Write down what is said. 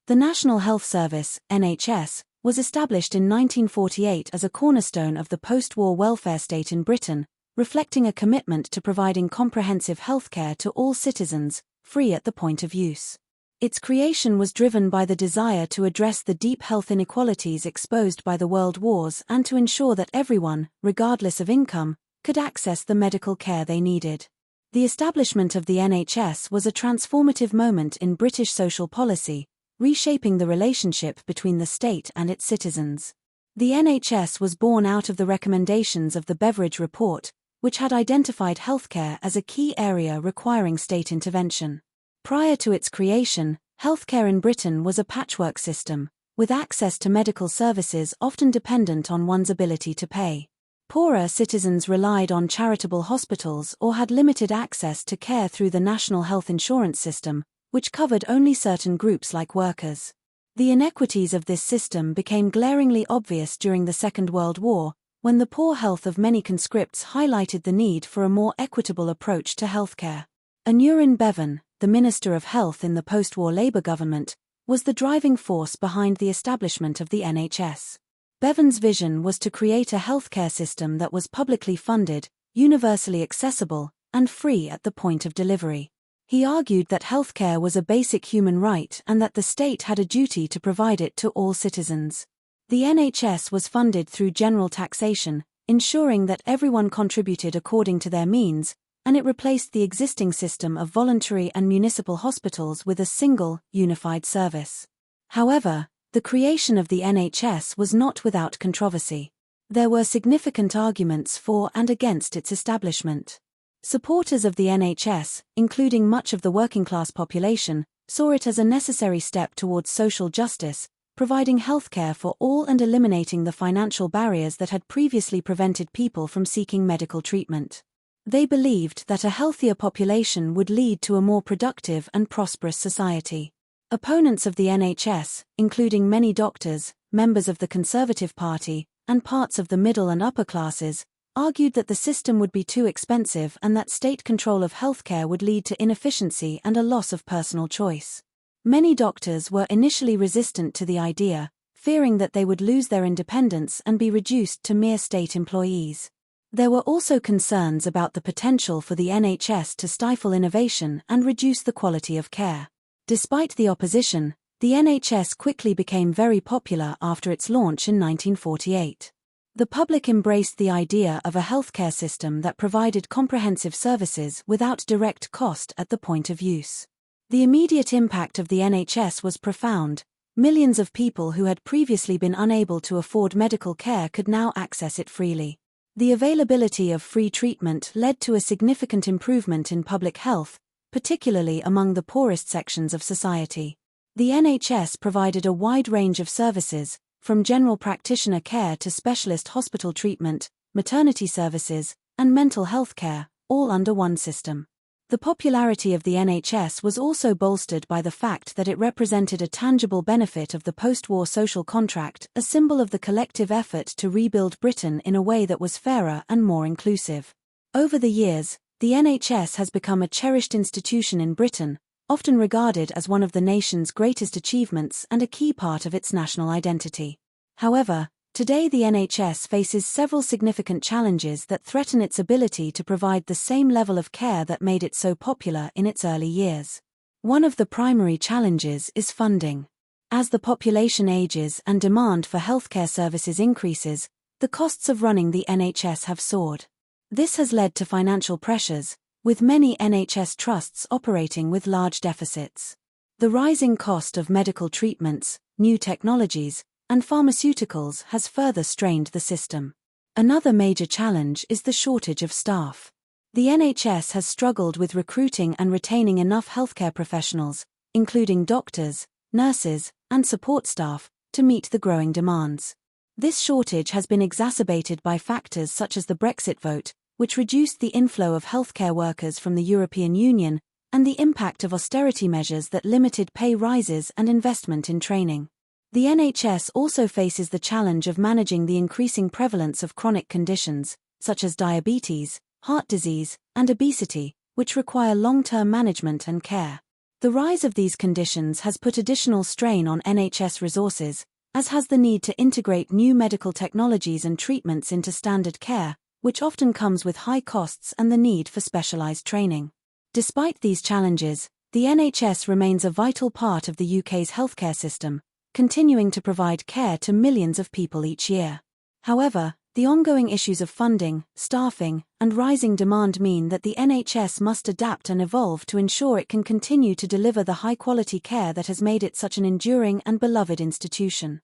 The National Health Service, NHS, was established in 1948 as a cornerstone of the post-war welfare state in Britain, reflecting a commitment to providing comprehensive healthcare to all citizens, free at the point of use. Its creation was driven by the desire to address the deep health inequalities exposed by the world wars and to ensure that everyone, regardless of income, could access the medical care they needed. The establishment of the NHS was a transformative moment in British social policy, reshaping the relationship between the state and its citizens. The NHS was born out of the recommendations of the Beveridge Report, which had identified healthcare as a key area requiring state intervention. Prior to its creation, healthcare in Britain was a patchwork system, with access to medical services often dependent on one's ability to pay. Poorer citizens relied on charitable hospitals or had limited access to care through the National Health Insurance System, which covered only certain groups like workers. The inequities of this system became glaringly obvious during the Second World War, when the poor health of many conscripts highlighted the need for a more equitable approach to healthcare. Aneurin Bevan, the Minister of Health in the post-war Labour government, was the driving force behind the establishment of the NHS. Bevan's vision was to create a healthcare system that was publicly funded, universally accessible, and free at the point of delivery. He argued that healthcare was a basic human right and that the state had a duty to provide it to all citizens. The NHS was funded through general taxation, ensuring that everyone contributed according to their means, and it replaced the existing system of voluntary and municipal hospitals with a single, unified service. However, the creation of the NHS was not without controversy. There were significant arguments for and against its establishment. Supporters of the NHS, including much of the working-class population, saw it as a necessary step towards social justice, providing healthcare for all and eliminating the financial barriers that had previously prevented people from seeking medical treatment. They believed that a healthier population would lead to a more productive and prosperous society. Opponents of the NHS, including many doctors, members of the Conservative Party, and parts of the middle and upper classes, argued that the system would be too expensive and that state control of healthcare would lead to inefficiency and a loss of personal choice. Many doctors were initially resistant to the idea, fearing that they would lose their independence and be reduced to mere state employees. There were also concerns about the potential for the NHS to stifle innovation and reduce the quality of care. Despite the opposition, the NHS quickly became very popular after its launch in 1948. The public embraced the idea of a healthcare system that provided comprehensive services without direct cost at the point of use. The immediate impact of the NHS was profound. Millions of people who had previously been unable to afford medical care could now access it freely. The availability of free treatment led to a significant improvement in public health, particularly among the poorest sections of society. The NHS provided a wide range of services, from general practitioner care to specialist hospital treatment, maternity services, and mental health care, all under one system. The popularity of the NHS was also bolstered by the fact that it represented a tangible benefit of the post-war social contract, a symbol of the collective effort to rebuild Britain in a way that was fairer and more inclusive. Over the years, the NHS has become a cherished institution in Britain, often regarded as one of the nation's greatest achievements and a key part of its national identity. However, today the NHS faces several significant challenges that threaten its ability to provide the same level of care that made it so popular in its early years. One of the primary challenges is funding. As the population ages and demand for healthcare services increases, the costs of running the NHS have soared. This has led to financial pressures, with many NHS trusts operating with large deficits. The rising cost of medical treatments, new technologies, and pharmaceuticals has further strained the system. Another major challenge is the shortage of staff. The NHS has struggled with recruiting and retaining enough healthcare professionals, including doctors, nurses, and support staff, to meet the growing demands. This shortage has been exacerbated by factors such as the Brexit vote, which reduced the inflow of healthcare workers from the European Union, and the impact of austerity measures that limited pay rises and investment in training. The NHS also faces the challenge of managing the increasing prevalence of chronic conditions, such as diabetes, heart disease, and obesity, which require long-term management and care. The rise of these conditions has put additional strain on NHS resources, as has the need to integrate new medical technologies and treatments into standard care, which often comes with high costs and the need for specialised training. Despite these challenges, the NHS remains a vital part of the UK's healthcare system, continuing to provide care to millions of people each year. However, the ongoing issues of funding, staffing, and rising demand mean that the NHS must adapt and evolve to ensure it can continue to deliver the high-quality care that has made it such an enduring and beloved institution.